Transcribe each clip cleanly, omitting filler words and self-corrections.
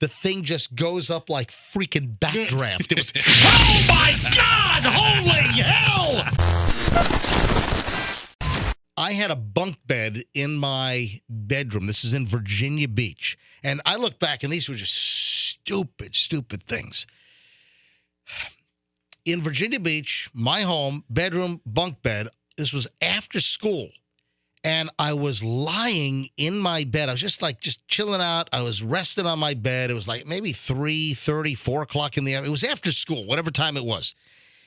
the thing just goes up like freaking backdraft. It was, oh my God, holy hell! I had a bunk bed in my bedroom. This is in Virginia Beach. And I look back, and these were just stupid things. In Virginia Beach, my home, bedroom, bunk bed, this was after school. And I was lying in my bed. I was just chilling out. I was resting on my bed. It was like maybe 3:30, 4 o'clock in the afternoon. It was after school, whatever time it was.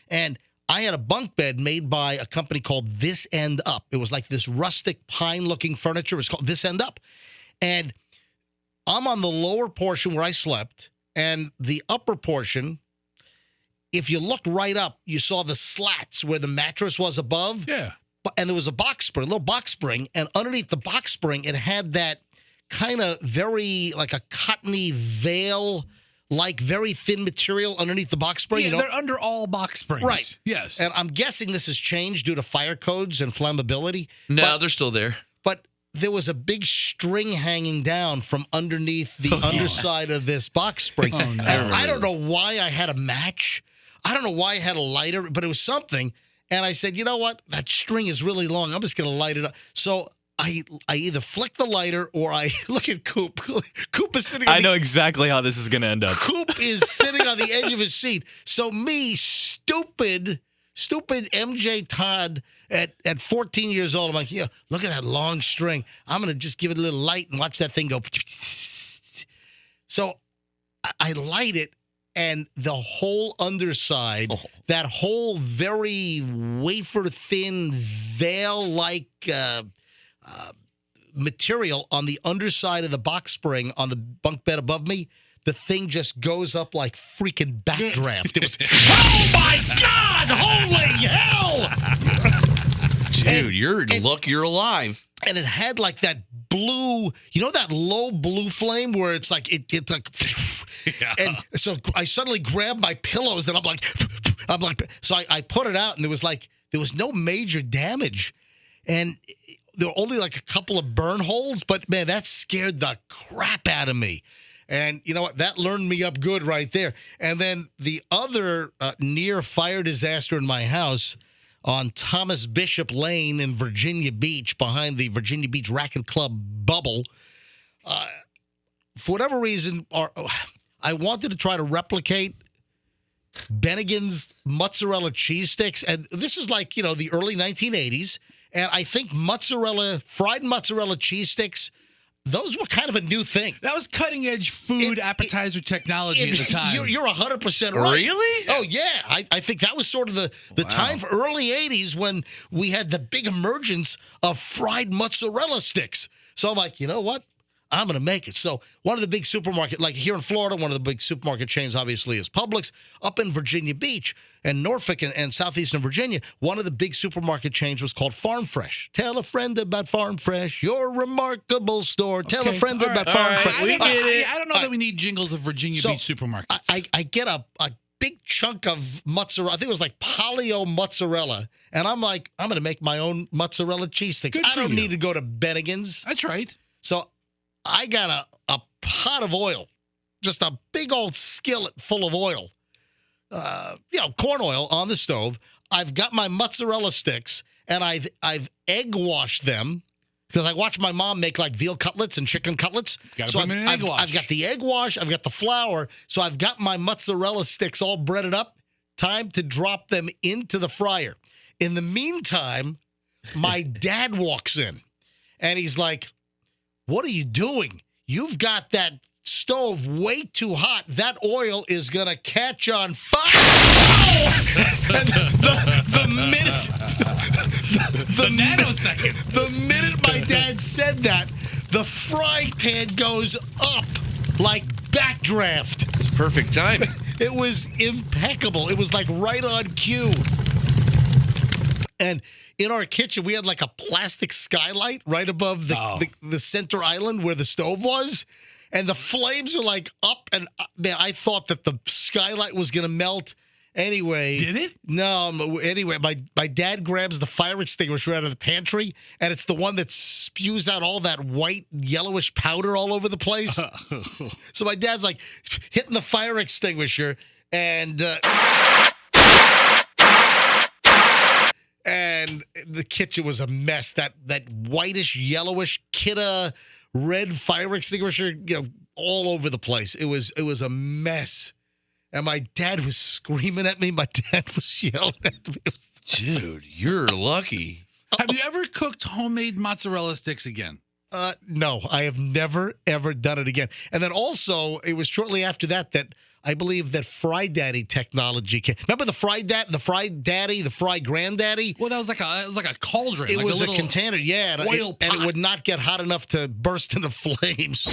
And I had a bunk bed made by a company called This End Up. It was like this rustic pine-looking furniture. It was called This End Up. And I'm on the lower portion where I slept, and the upper portion, if you looked right up, you saw the slats where the mattress was above. Yeah. And there was a box spring, a little box spring, and underneath the box spring, it had that kind of very, like a cottony veil, like very thin material underneath the box spring. Yeah, they're under all box springs. Right. Yes. And I'm guessing this has changed due to fire codes and flammability. No, they're still there. But there was a big string hanging down from underneath the underside of this box spring. Oh, no. And I don't know why I had a match. I don't know why I had a lighter, but it was something. And I said, you know what? That string is really long. I'm just going to light it up. So I either flick the lighter or I look at Coop. Coop is sitting on I know exactly how this is going to end up. Coop is sitting on the edge of his seat. So me, stupid MJ Todd at 14 years old, I'm like, yeah, look at that long string. I'm going to just give it a little light and watch that thing go. So I light it. And the whole underside, that whole very wafer-thin veil-like material on the underside of the box spring on the bunk bed above me, the thing just goes up like freaking backdraft. It was, oh my God, holy hell! Dude, you're alive. And it had like that blue, you know that low blue flame where it's like, it's like, yeah. And so I suddenly grabbed my pillows and I'm like, so I put it out and there was no major damage. And there were only like a couple of burn holes, but man, that scared the crap out of me. And you know what? That learned me up good right there. And then the other near fire disaster in my house on Thomas Bishop Lane in Virginia Beach, behind the Virginia Beach Racket Club bubble. For whatever reason, I wanted to try to replicate Bennigan's mozzarella cheese sticks. And this is like, the early 1980s. And I think fried mozzarella cheese sticks, those were kind of a new thing. That was cutting-edge food appetizer technology at the time. You're 100% right. Really? Oh, yeah. I think that was sort of the time for early 80s when we had the big emergence of fried mozzarella sticks. So I'm like, you know what? I'm going to make it. So one of the big supermarket, like here in Florida, one of the big supermarket chains obviously is Publix. Up in Virginia Beach and Norfolk and southeastern Virginia, one of the big supermarket chains was called Farm Fresh. Tell a friend about Farm Fresh, your remarkable store. Tell a friend about Farm Fresh. I don't know that we need jingles of Virginia Beach supermarkets. I get a big chunk of mozzarella. I think it was like polio mozzarella. And I'm like, I'm going to make my own mozzarella cheese sticks. I don't need to go to Bennigan's. That's right. So I got a pot of oil, just a big old skillet full of oil, corn oil on the stove. I've got my mozzarella sticks, and I've egg washed them because I watched my mom make like veal cutlets and chicken cutlets. So I've got the egg wash, I've got the flour, so I've got my mozzarella sticks all breaded up. Time to drop them into the fryer. In the meantime, my dad walks in, and he's like, what are you doing? You've got that stove way too hot. That oil is going to catch on fire. And the nanosecond. The minute my dad said that, the frying pan goes up like backdraft. It's perfect timing. It was impeccable. It was like right on cue. And in our kitchen, we had like a plastic skylight right above the center island where the stove was. And the flames are like up. And man, I thought that the skylight was going to melt. Anyway. Did it? No. Anyway, my dad grabs the fire extinguisher out of the pantry, and it's the one that spews out all that white, yellowish powder all over the place. So my dad's like hitting the fire extinguisher, and the kitchen was a mess. That whitish, yellowish, Kidda red fire extinguisher, all over the place. It was a mess. And my dad was screaming at me. My dad was yelling at me. Dude, you're lucky. Have you ever cooked homemade mozzarella sticks again? No, I have never, ever done it again. And then also, it was shortly after that I believe that Fry Daddy technology came. Remember the Fry Daddy, the Fry Granddaddy? Well, it was like a cauldron. It like was a little container, yeah. And oil it pot. would not get hot enough to burst into flames.